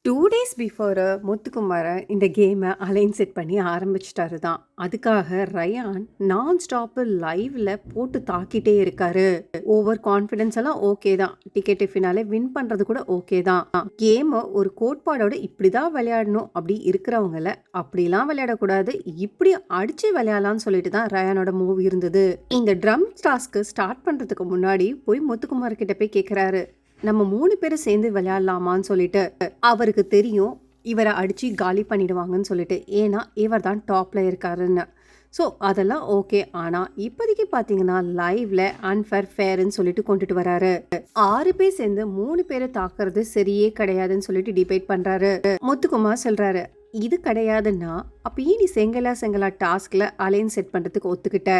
2 days before Muthukumaran இந்த கேமை align set பண்ணி ஆரம்பிச்சிட்டாரு தான். அதுக்காக ரயான் நான் ஸ்டாப் லைவ்ல போட்டு தாக்கிட்டே இருக்காரு. ஓவர் கான்ஃபிடன்ஸ் எல்லாம் ஓகே தான். டிக்கெட் ஃபினாலே வின் பண்றது கூட ஓகே தான். கேமை ஒரு கோட்பாடோட இப்படிதான் விளையாடணும் அப்படி இருக்கிறவங்கள அப்படிலாம் விளையாடக்கூடாது, இப்படி அடிச்சு விளையாடலாம்னு சொல்லிட்டு தான் ரயானோட மூவ் இருந்தது. இந்த ட்ரம் டாஸ்க்கு ஸ்டார்ட் பண்றதுக்கு முன்னாடி போய் முத்துக்குமார் கிட்ட போய் கேட்கிறாரு, நம்ம 3 பேரும் சேர்ந்து விளையாடலாமான்னு சொல்லிட்டு. அவருக்கு தெரியும் இவரை அடிச்சு காலி பண்ணிடுவாங்கன்னு சொல்லிட்டு, ஏன்னா இவர் தான் டாப்ல இருக்காருன்னு. ஸோ அதெல்லாம் ஓகே. ஆனா இப்போதைக்கு பாத்தீங்கன்னா லைவ்ல அன்ஃபேர் ஃபேர்ன்னு சொல்லிட்டு கொண்டுட்டு வராரு. 6 பேர் சேர்ந்து 3 பேரை தாக்குறது சரியே கிடையாதுன்னு சொல்லிட்டு டிபேட் பண்றாரு. முத்துக்குமார் சொல்றாரு, இது கிடையாதுன்னா அப்ப ஏன் நீ செங்கலா டாஸ்க்ல அலைன் செட் பண்றதுக்கு ஒத்துக்கிட்ட?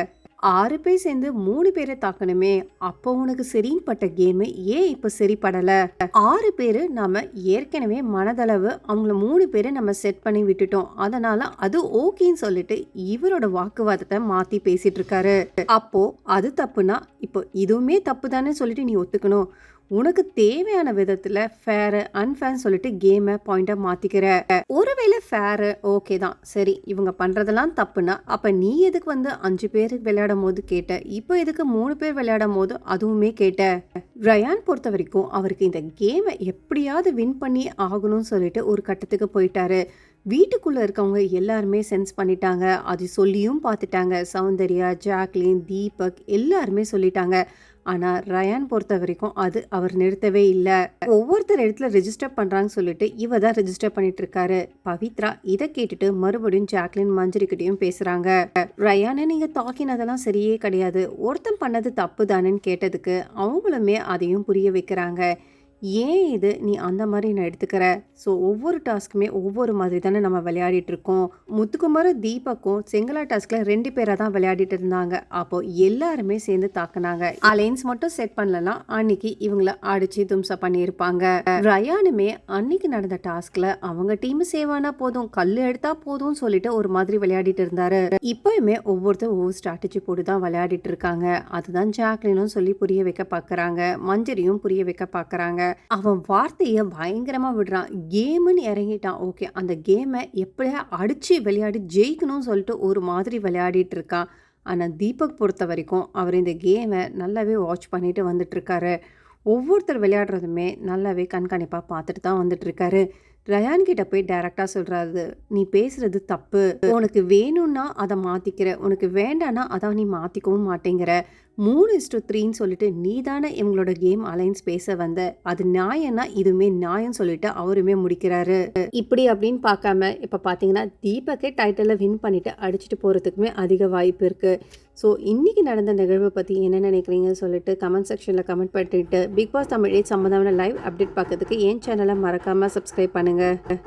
6 பேர் சேர்ந்து 3 பேரை தாக்கணுமே, அப்போ உனக்கு சரின்னு பட்ட கேமு ஏன் இப்போ சரிப்படல? 6 பேரு நாம ஏற்கனவே மனதளவு அவங்கள 3 பேரை நம்ம செட் பண்ணி விட்டுட்டோம், அதனால அது ஓகேன்னு சொல்லிட்டு இவரோட வாக்குவாதத்தை மாத்தி பேசிட்டு இருக்காரு. அப்போ அது தப்புனா இப்போ இதுவுமே தப்பு தானே சொல்லிட்டு நீ ஒத்துக்கணும். உனக்கு தேவையான விதத்துல ஃபேரு அன்ஃபேர்னு சொல்லிட்டு கேமை பாயிண்டா மாத்திக்கிற. ஒருவேளை ஃபேரு ஓகே தான், சரி இவங்க பண்றதெல்லாம் தப்புனா அப்ப நீ எதுக்கு 5 பேருக்கு விளையாடும் போது கேட்ட, இப்போ எதுக்கு 3 பேர் விளையாடும் போது அதுவுமே கேட்ட? ரயான் பொறுத்த வரைக்கும் அவருக்கு இந்த கேமை எப்படியாவது வின் பண்ணி ஆகணும்னு சொல்லிட்டு ஒரு கட்டத்துக்கு போயிட்டாரு. வீட்டுக்குள்ள இருக்கவங்க எல்லாருமே சென்ஸ் பண்ணிட்டாங்க, அது சொல்லியும் பார்த்துட்டாங்க. சௌந்தர்யா, ஜாக்லின், தீபக் எல்லாருமே சொல்லிட்டாங்க. ஆனா ரயான் பொறுத்த வரைக்கும் அது அவர் நிறுத்தவே இல்லை. ஒவ்வொருத்தர் இடத்துல ரெஜிஸ்டர் பண்றாங்கன்னு சொல்லிட்டு இவ தான் ரெஜிஸ்டர் பண்ணிட்டு இருக்காரு. பவித்ரா இதை கேட்டுட்டு மறுபடியும் ஜாக்லின் மஞ்சரிக்கிட்டையும் பேசுறாங்க. ரயானை நீங்க தாக்கினதெல்லாம் சரியே கிடையாது, ஒருத்தன் பண்ணது தப்பு தானேன்னு கேட்டதுக்கு அவங்களுமே அதையும் புரிய வைக்கிறாங்க. ஏன் இது நீ அந்த மாதிரி நான் எடுத்துக்கிற? ஸோ ஒவ்வொரு டாஸ்க்குமே ஒவ்வொரு மாதிரி தானே நம்ம விளையாடிட்டு இருக்கோம். முத்துக்குமாரும் தீபக்கும் செங்கலா டாஸ்க்ல 2 பேரா தான் விளையாடிட்டு இருந்தாங்க. அப்போ எல்லாருமே சேர்ந்து தாக்குனாங்க. அலைன்ஸ் மட்டும் செட் பண்ணலன்னா அன்னைக்கு இவங்கள அடிச்சு தும்சா பண்ணியிருப்பாங்க. ரயானுமே அன்னைக்கு நடந்த டாஸ்க்ல அவங்க டீம் சேவானா போதும், கல்லு எடுத்தா போதும் சொல்லிட்டு ஒரு மாதிரி விளையாடிட்டு இருந்தாரு. இப்பயுமே ஒவ்வொருத்தர் ஒவ்வொரு ஸ்ட்ராட்டஜி போட்டு தான் விளையாடிட்டு இருக்காங்க. அதுதான் ஜாக்லினும் சொல்லி புரிய வைக்க பாக்குறாங்க, மஞ்சரியும் புரிய வைக்க பாக்குறாங்க. அவன் வார்த்தைய பயங்கரமா விடுறான். கேம்னு இறங்கிட்டான், ஓகே அந்த கேமை எப்படியா அடிச்சு விளையாடி ஜெயிக்கணும்னு சொல்லிட்டு ஒரு மாதிரி விளையாடிட்டு இருக்கான். ஆனா தீபக் பொறுத்த வரைக்கும் அவர் இந்த கேமை நல்லாவே வாட்ச் பண்ணிட்டு வந்துட்டு இருக்காரு. ஒவ்வொருத்தர் விளையாடுறதுமே நல்லாவே கண்காணிப்பா பார்த்துட்டு தான் வந்துட்டு இருக்காரு. ரயான் கிட்ட போய் டைரக்டா சொல்றாரு, நீ பேசுறது தப்பு, உனக்கு வேணும்னா அதை மாத்திக்கிற, உனக்கு வேண்டானா அதை நீ மாத்திக்கவும் மாட்டேங்கிற. 3:3ன்னு சொல்லிட்டு நீ தானே இவங்களோட கேம் அலைன்ஸ் பேச வந்த, அது நியாயம்னா இதுவுமே நியாயம் சொல்லிட்டு அவருமே முடிக்கிறாரு. இப்படி அப்படின்னு பார்க்காம இப்போ பார்த்தீங்கன்னா தீபக்கே டைட்டிலில் வின் பண்ணிட்டு அடிச்சுட்டு போகிறதுக்குமே அதிக வாய்ப்பு இருக்கு. ஸோ இன்னைக்கு நடந்த நிகழ்வை பற்றி என்ன நினைக்கிறீங்கன்னு சொல்லிட்டு கமெண்ட் செக்ஷனில் கமெண்ட் பண்ணிட்டு பிக் பாஸ் தமிழ் சம்மந்தமான லைவ் அப்டேட் பார்க்கறதுக்கு என் சேனலை மறக்காமல் சப்ஸ்கிரைப் பண்ணுங்கள்.